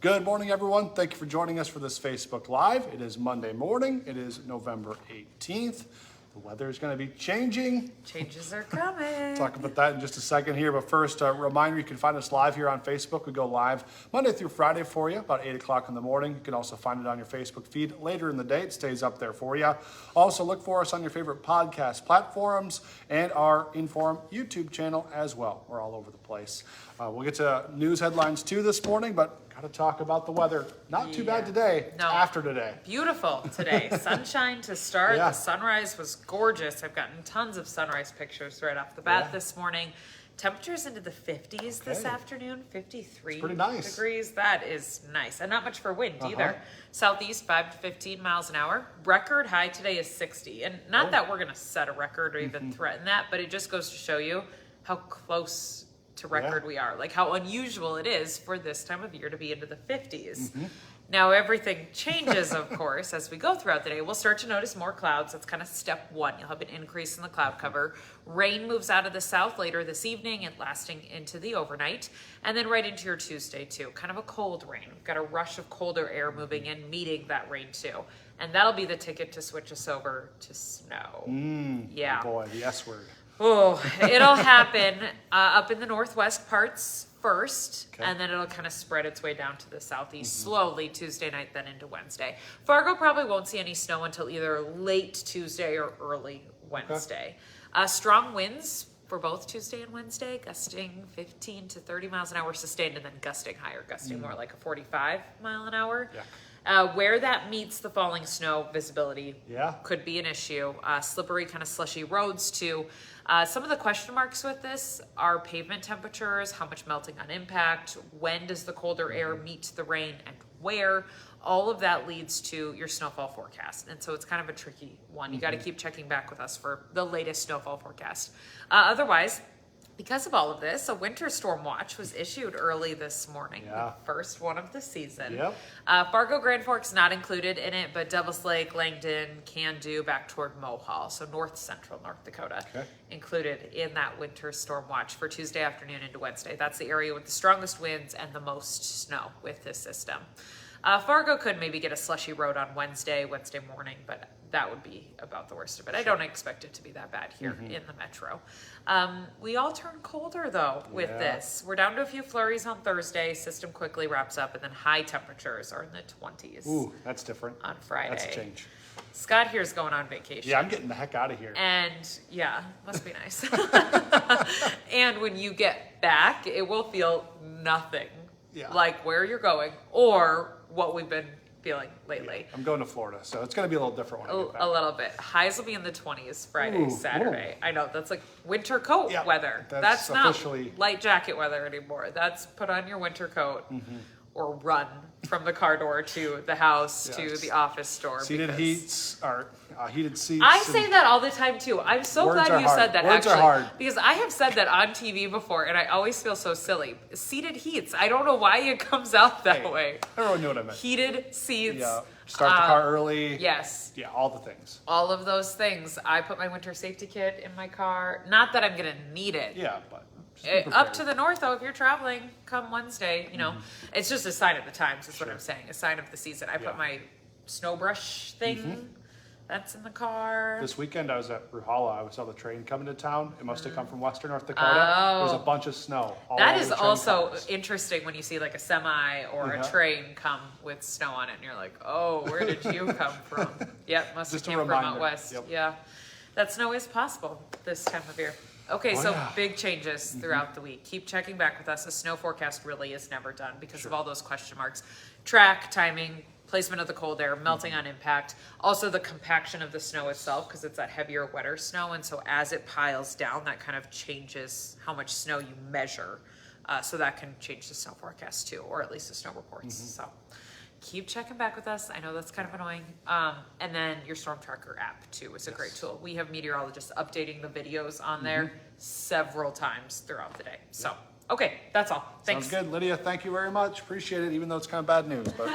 Good morning, everyone. Thank you for joining us for this Facebook Live. It is Monday morning. It is November 18th. The weather is going to be changing. Changes are coming. Talk about that in just a second here. But first, a reminder, you can find us live here on Facebook. We go live Monday through Friday for you, about 8 o'clock in the morning. You can also find it on your Facebook feed later in the day. It stays up there for you. Also, look for us on your favorite podcast platforms and our Inform YouTube channel as well. We're all over the place. We'll get to news headlines too this morning, but got to talk about the weather. Not too bad today. No. After today. Beautiful today. Sunshine to start. Yeah. The sunrise was gorgeous. I've gotten tons of sunrise pictures right off the bat this morning. Temperatures into the 50s this afternoon, 53 pretty nice. degrees. That is nice. And not much for wind either. Southeast 5 to 15 miles an hour. Record high today is 60. And not that we're going to set a record or even threaten that, but it just goes to show you how close to record we are. Like how unusual it is for this time of year to be into the 50s. Now everything changes, of course, as we go throughout the day. We'll start to notice more clouds. That's kind of step one. You'll have an increase in the cloud cover. Rain moves out of the south later this evening and lasting into the overnight. And then right into your Tuesday too. Kind of a cold rain. We've got a rush of colder air moving in, meeting that rain too. And that'll be the ticket to switch us over to snow. Yeah. Oh boy, the S word. Oh, it'll happen up in the northwest parts first, and then it'll kind of spread its way down to the southeast slowly Tuesday night, then into Wednesday. Fargo probably won't see any snow until either late Tuesday or early Wednesday. Strong winds for both Tuesday and Wednesday, gusting 15 to 30 miles an hour sustained, and then gusting higher, gusting more like a 45 mile an hour. Where that meets the falling snow, visibility could be an issue. Slippery, kind of slushy roads too. Some of the question marks with this are pavement temperatures, how much melting on impact, when does the colder air meet the rain, and where. All of that leads to your snowfall forecast. And so it's kind of a tricky one. You got to keep checking back with us for the latest snowfall forecast. Otherwise, because of all of this, a winter storm watch was issued early this morning, the first one of the season. Fargo, Grand Forks not included in it, but Devils Lake, Langdon, Can-Do, back toward Mohall, so north central North Dakota, included in that winter storm watch for Tuesday afternoon into Wednesday. That's the area with the strongest winds and the most snow with this system. Fargo could maybe get a slushy road on Wednesday morning, but that would be about the worst of it. I don't expect it to be that bad here in the metro. We all turn colder, though, with this. We're down to a few flurries on Thursday. System quickly wraps up, and then high temperatures are in the 20s. Ooh, that's different. On Friday. That's a change. Scott here's going on vacation. Yeah, I'm getting the heck out of here. And must be nice. And when you get back, it will feel nothing like where you're going or what we've been feeling lately. I'm going to Florida, so it's going to be a little different when I get back. A little bit. Highs will be in the 20s Friday, Saturday. I know, that's like winter coat weather. That's not light jacket weather anymore. That's put on your winter coat or run from the car door to the house to the office store. Seated heats are heated seats. I say that all the time too. I'm so glad you said that. Words are hard. Because I have said that on TV before, and I always feel so silly. Seated heats. I don't know why it comes out that way. Everyone knew what I meant. Heated seats. Yeah. Start the car early. Yes. Yeah, all the things. All of those things. I put my winter safety kit in my car. Not that I'm gonna need it. Yeah, but up to the north, though, if you're traveling, come Wednesday, it's just a sign of the times, is what I'm saying, a sign of the season. I put my snow brush thing, that's in the car. This weekend I was at Ruhala. I saw the train coming to town. It must have come from western North Dakota. There was a bunch of snow. That is also interesting when you see like a semi or a train come with snow on it, and you're like, oh, where did you come from? Yep, must have came from out west. Yeah, that snow is possible this time of year. Okay, big changes throughout the week. Keep checking back with us. A snow forecast really is never done because of all those question marks. Track, timing, placement of the cold air, melting on impact. Also the compaction of the snow itself because it's that heavier, wetter snow. And so as it piles down, that kind of changes how much snow you measure. So that can change the snow forecast too, or at least the snow reports. So keep checking back with us. I know that's kind of annoying. And then your Storm Tracker app too is a great tool. We have meteorologists updating the videos on there several times throughout the day. So, okay, that's all. Thanks. Sounds good. Lydia, thank you very much. Appreciate it, even though it's kind of bad news. But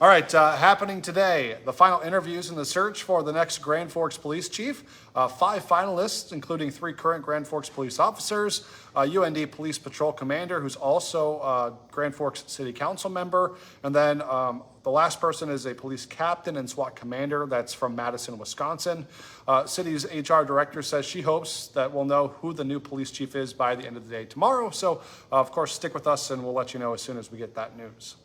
All right, happening today, the final interviews in the search for the next Grand Forks police chief. 5 finalists, including 3 current Grand Forks police officers, a UND Police Patrol commander who's also a Grand Forks City Council member, and then the last person is a police captain and SWAT commander that's from Madison, Wisconsin. City's HR director says she hopes that we'll know who the new police chief is by the end of the day tomorrow. So, of course, stick with us and we'll let you know as soon as we get that news.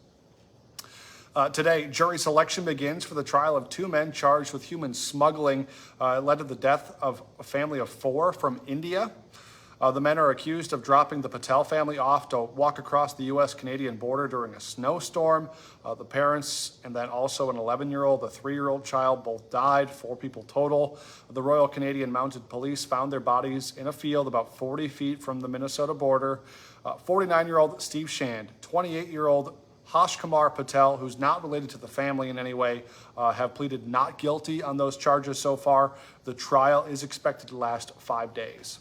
Today, jury selection begins for the trial of 2 men charged with human smuggling. It led to the death of a family of 4 from India. The men are accused of dropping the Patel family off to walk across the U.S.-Canadian border during a snowstorm. The parents and then also an 11-year-old, a 3-year-old child both died, 4 people total. The Royal Canadian Mounted Police found their bodies in a field about 40 feet from the Minnesota border. 49-year-old Steve Shand, 28-year-old Hash Kumar Patel, who's not related to the family in any way, have pleaded not guilty on those charges so far. The trial is expected to last 5 days.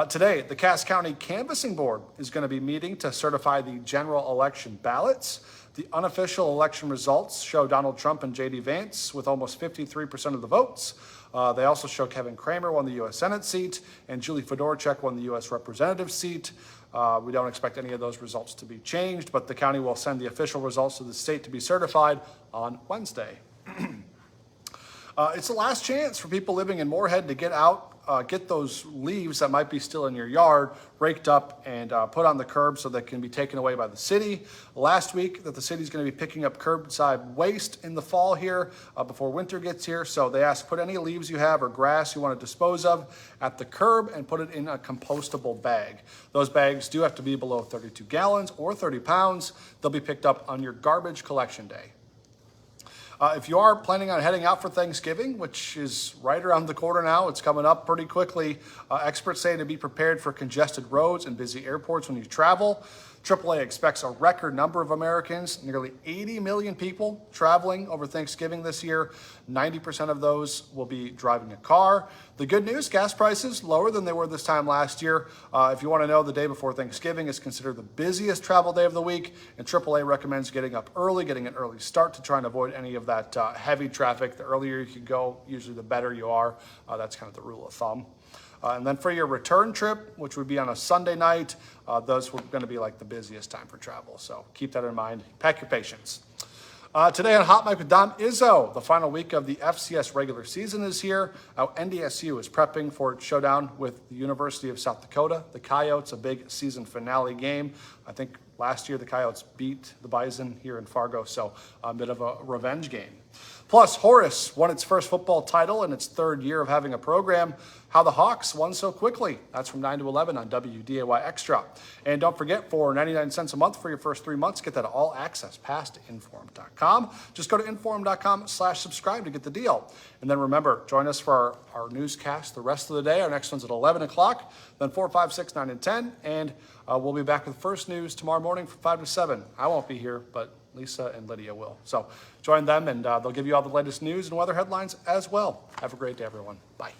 Today, the Cass County Canvassing Board is going to be meeting to certify the general election ballots. The unofficial election results show Donald Trump and J.D. Vance with almost 53% of the votes. They also show Kevin Cramer won the U.S. Senate seat and Julie Fedorchak won the U.S. Representative seat. We don't expect any of those results to be changed, but the county will send the official results to the state to be certified on Wednesday. It's the last chance for people living in Moorhead to get out, get those leaves that might be still in your yard raked up and put on the curb so they can be taken away by the city. Last week that the city's going to be picking up curbside waste in the fall here before winter gets here. So they asked, put any leaves you have or grass you want to dispose of at the curb and put it in a compostable bag. Those bags do have to be below 32 gallons or 30 pounds. They'll be picked up on your garbage collection day. If you are planning on heading out for Thanksgiving, which is right around the corner now, it's coming up pretty quickly, experts say to be prepared for congested roads and busy airports when you travel. AAA expects a record number of Americans, nearly 80 million people traveling over Thanksgiving this year. 90% of those will be driving a car. The good news, gas prices lower than they were this time last year. If you want to know, the day before Thanksgiving is considered the busiest travel day of the week, and AAA recommends getting up early, getting an early start to try and avoid any of that heavy traffic. The earlier you can go, usually the better you are. That's kind of the rule of thumb. And then for your return trip, which would be on a Sunday night, those were going to be like the busiest time for travel. So keep that in mind. Pack your patience. Today on Hot Mic with Dom Izzo, the final week of the FCS regular season is here. NDSU is prepping for its showdown with the University of South Dakota. The Coyotes, a big season finale game. I think last year the Coyotes beat the Bison here in Fargo, so a bit of a revenge game. Plus, Horace won its first football title in its 3rd year of having a program. How the Hawks won so quickly. That's from 9 to 11 on WDAY Extra. And don't forget, for 99 cents a month for your first 3 months, get that all access pass to inform.com. Just go to inform.com/subscribe to get the deal. And then remember, join us for our newscast the rest of the day. Our next one's at 11 o'clock, then 4, 5, 6, 9, and 10. And we'll be back with First News tomorrow morning from 5 to 7. I won't be here, but Lisa and Lydia will. So join them, and they'll give you all the latest news and weather headlines as well. Have a great day, everyone. Bye.